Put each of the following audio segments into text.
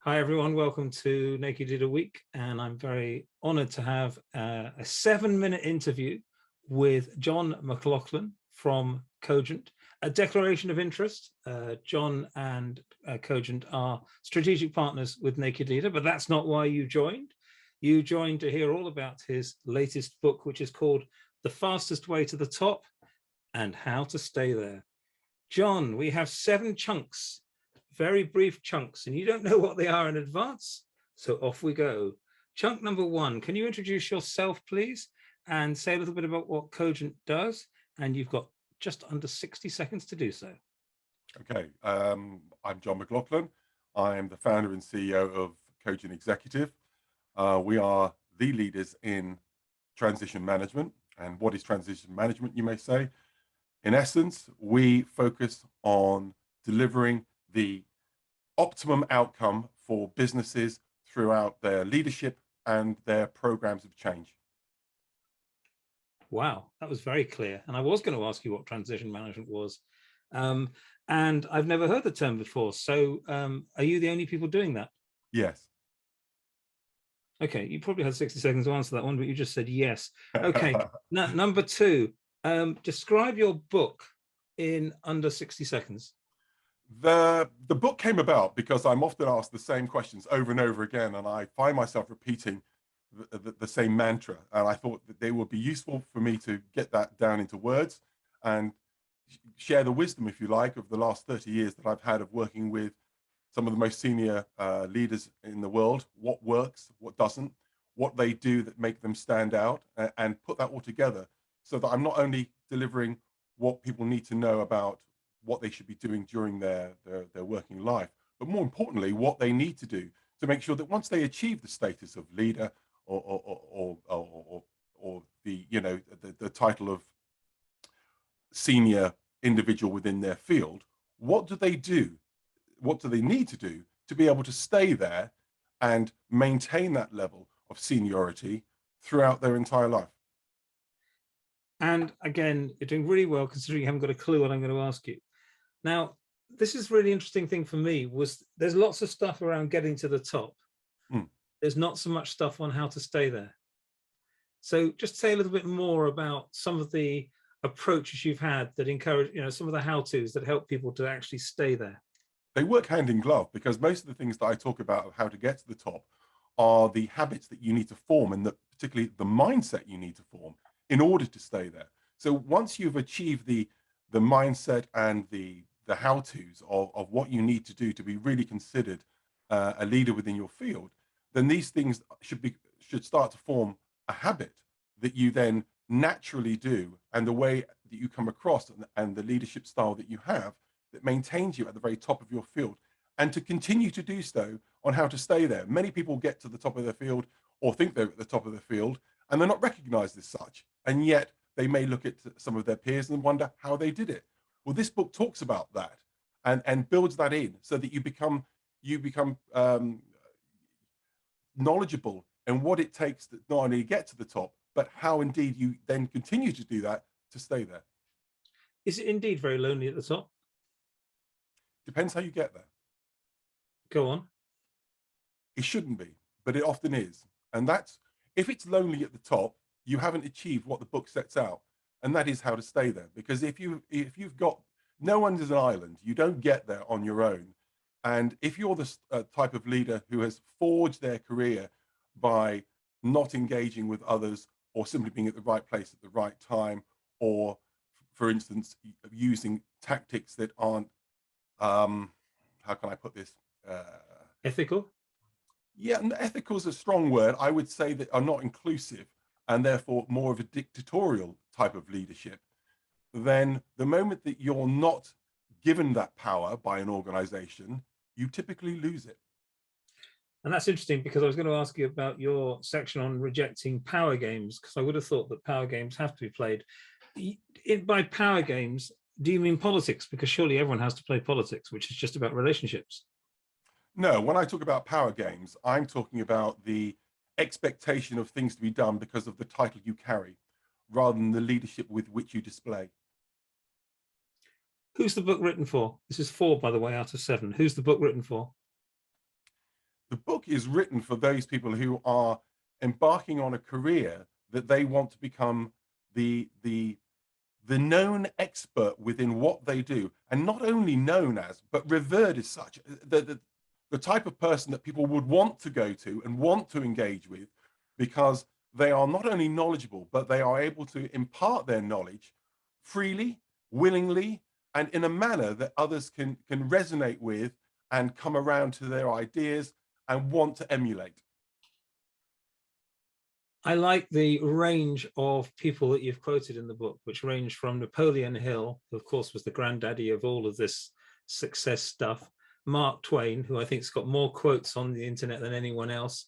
Hi, everyone. Welcome to Naked Leader Week. And I'm very honored to have a 7-minute interview with John McLaughlin from Cogent, a declaration of interest. John and Cogent are strategic partners with Naked Leader, but that's not why you joined. You joined to hear all about his latest book, which is called The Fastest Way to the Top and How to Stay There. John, we have 7 chunks, very brief chunks, and you don't know what they are in advance. So off we go. Chunk number 1, can you introduce yourself, please, and say a little bit about what Cogent does? And you've got just under 60 seconds to do so. Okay, I'm John McLaughlin. I am the founder and CEO of Cogent Executive. We are the leaders in transition management. And what is transition management, you may say? In essence, we focus on delivering the optimum outcome for businesses throughout their leadership and their programs of change. Wow, that was very clear. And I was going to ask you what transition management was. And I've never heard the term before. So are you the only people doing that? Yes. Okay, you probably had 60 seconds to answer that one, but you just said yes. Okay, now, number 2, describe your book in under 60 seconds. The book came about because I'm often asked the same questions over and over again, and I find myself repeating the same mantra. And I thought that they would be useful for me to get that down into words and share the wisdom, if you like, of the last 30 years that I've had of working with some of the most senior leaders in the world, what works, what doesn't, what they do that make them stand out, and put that all together so that I'm not only delivering what people need to know about what they should be doing during their working life, but more importantly, what they need to do to make sure that once they achieve the status of leader or the the title of senior individual within their field, what do they do? What do they need to do to be able to stay there and maintain that level of seniority throughout their entire life? And again, you're doing really well considering you haven't got a clue what I'm going to ask you. Now, this is a really interesting thing for me was there's lots of stuff around getting to the top. Mm. There's not so much stuff on how to stay there. So just say a little bit more about some of the approaches you've had that encourage, some of the how-tos that help people to actually stay there. They work hand in glove because most of the things that I talk about of how to get to the top are the habits that you need to form and particularly the mindset you need to form in order to stay there. So once you've achieved the mindset and the how-tos of what you need to do to be really considered a leader within your field, then these things should start to form a habit that you then naturally do, and the way that you come across and the leadership style that you have that maintains you at the very top of your field, and to continue to do so on how to stay there. Many people get to the top of their field or think they're at the top of the field and they're not recognized as such, and yet they may look at some of their peers and wonder how they did it. Well, this book talks about that and builds that in so that you become knowledgeable in what it takes to not only get to the top, but how indeed you then continue to do that to stay there. Is it indeed very lonely at the top? Depends how you get there. Go on. It shouldn't be, but it often is. And that's, if it's lonely at the top, you haven't achieved what the book sets out. And that is how to stay there. Because if you've got, no one's an island, you don't get there on your own. And if you're the type of leader who has forged their career by not engaging with others or simply being at the right place at the right time, or for instance, using tactics that aren't, how can I put this? Ethical? Yeah, and ethical is a strong word. I would say that are not inclusive and therefore more of a dictatorial type of leadership. Then the moment that you're not given that power by an organization, you typically lose it. And that's interesting because I was going to ask you about your section on rejecting power games, because I would have thought that power games have to be played. By power games, do you mean politics? Because surely everyone has to play politics, which is just about relationships. No, when I talk about power games, I'm talking about the expectation of things to be done because of the title you carry, rather than the leadership with which you display. Who's the book written for? This is 4, by the way, out of 7. Who's the book written for? the book is written for those people who are embarking on a career that they want to become the known expert within what they do, and not only known as, but revered as such. The type of person that people would want to go to and want to engage with, because they are not only knowledgeable, but they are able to impart their knowledge freely, willingly, and in a manner that others can resonate with and come around to their ideas and want to emulate. I like the range of people that you've quoted in the book, which range from Napoleon Hill, who of course was the granddaddy of all of this success stuff, Mark Twain, who I think's got more quotes on the internet than anyone else,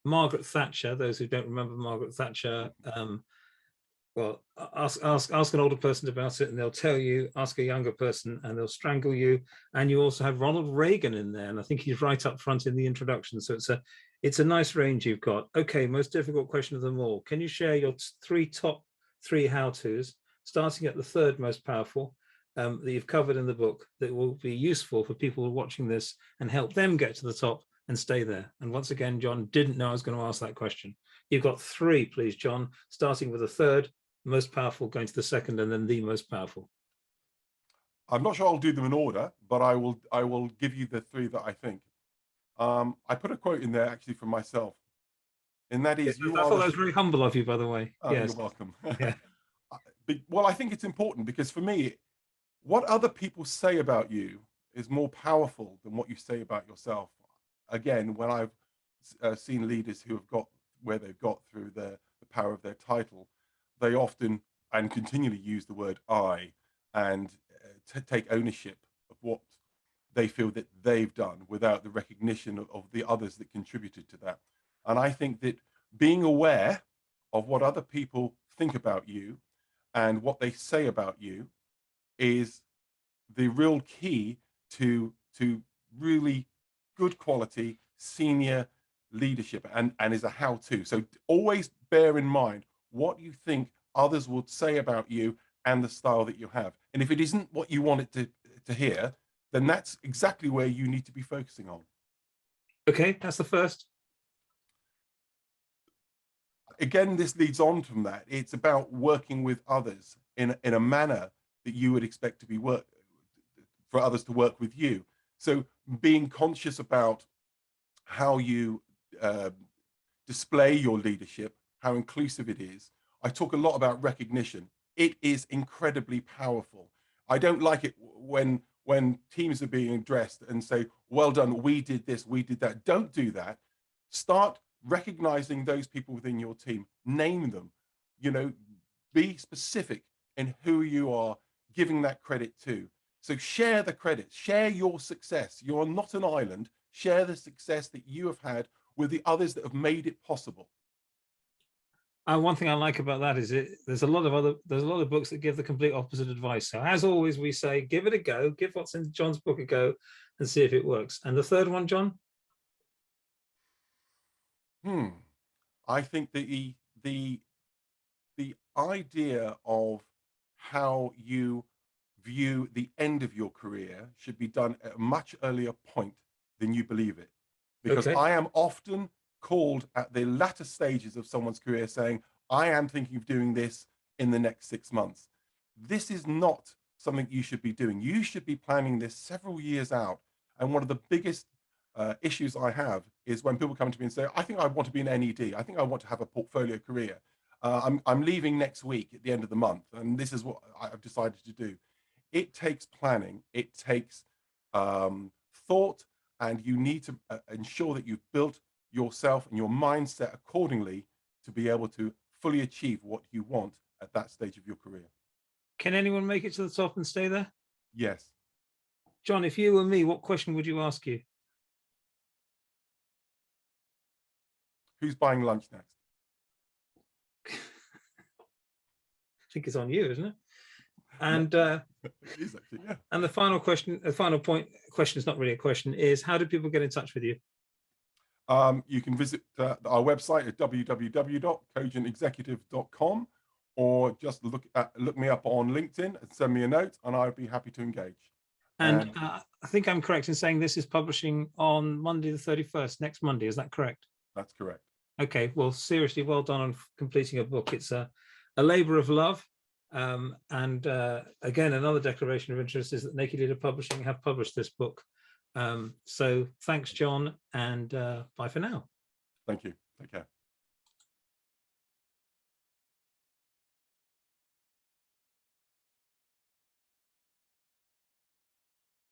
Margaret Thatcher. Those who don't remember Margaret Thatcher, well, ask an older person about it and they'll tell you, ask a younger person and they'll strangle you. And you also have Ronald Reagan in there, and I think he's right up front in the introduction. So it's a nice range you've got. Okay, most difficult question of them all. Can you share your top three how-tos, starting at the third most powerful, that you've covered in the book, that will be useful for people watching this and help them get to the top and stay there? And once again, John didn't know I was going to ask that question. You've got three, please, John, starting with the third most powerful, going to the second, and then the most powerful. I'm not sure I'll do them in order, but I will give you the three that I think. I put a quote in there actually from myself, and that is, I thought that was very humble of you, by the way. Oh, yes. You're welcome. Yeah. Well, I think it's important because for me, what other people say about you is more powerful than what you say about yourself. Again, when I've seen leaders who have got where they've got through the power of their title, they often and continually use the word I and take ownership of what they feel that they've done without the recognition of the others that contributed to that. And I think that being aware of what other people think about you and what they say about you is the real key to really good quality senior leadership, and is a how-to. So always bear in mind what you think others would say about you and the style that you have. And if it isn't what you want it to hear, then that's exactly where you need to be focusing on. Okay, that's the first. Again, this leads on from that. It's about working with others in a manner that you would expect to be for others to work with you. So being conscious about how you display your leadership, how inclusive it is. I talk a lot about recognition. It is incredibly powerful. I don't like it when teams are being addressed and say, well done, we did this, we did that. Don't do that. Start recognizing those people within your team. Name them. Be specific in who you are giving that credit to. So share the credit, share your success. You're not an island. Share the success that you have had with the others that have made it possible. One thing I like about that is there's a lot of books that give the complete opposite advice. So as always, we say, give it a go, give what's in John's book a go and see if it works. And the third one, John? I think the idea of how you view the end of your career should be done at a much earlier point than you believe it. Because I am often called at the latter stages of someone's career saying, I am thinking of doing this in the next 6 months. This is not something you should be doing. You should be planning this several years out. And one of the biggest issues I have is when people come to me and say, I think I want to be an NED. I think I want to have a portfolio career. I'm leaving next week at the end of the month, and this is what I've decided to do. It takes planning. It takes thought, and you need to ensure that you've built yourself and your mindset accordingly to be able to fully achieve what you want at that stage of your career. Can anyone make it to the top and stay there? Yes. John, if you were me, what question would you ask you? Who's buying lunch next? I think it's on you, isn't it? And it is actually, yeah. And the final question, the final point, question is not really a question, is how do people get in touch with you? You can visit our website at www.cogentexecutive.com, or just look me up on LinkedIn and send me a note, and I'd be happy to engage. And I think I'm correct in saying this is publishing on Monday the 31st, next Monday. Is that correct? That's correct. Okay, well, seriously, well done on completing a book. It's a labor of love. And again, another declaration of interest is that Naked Leader Publishing have published this book. So thanks, John, and bye for now. Thank you. Take care.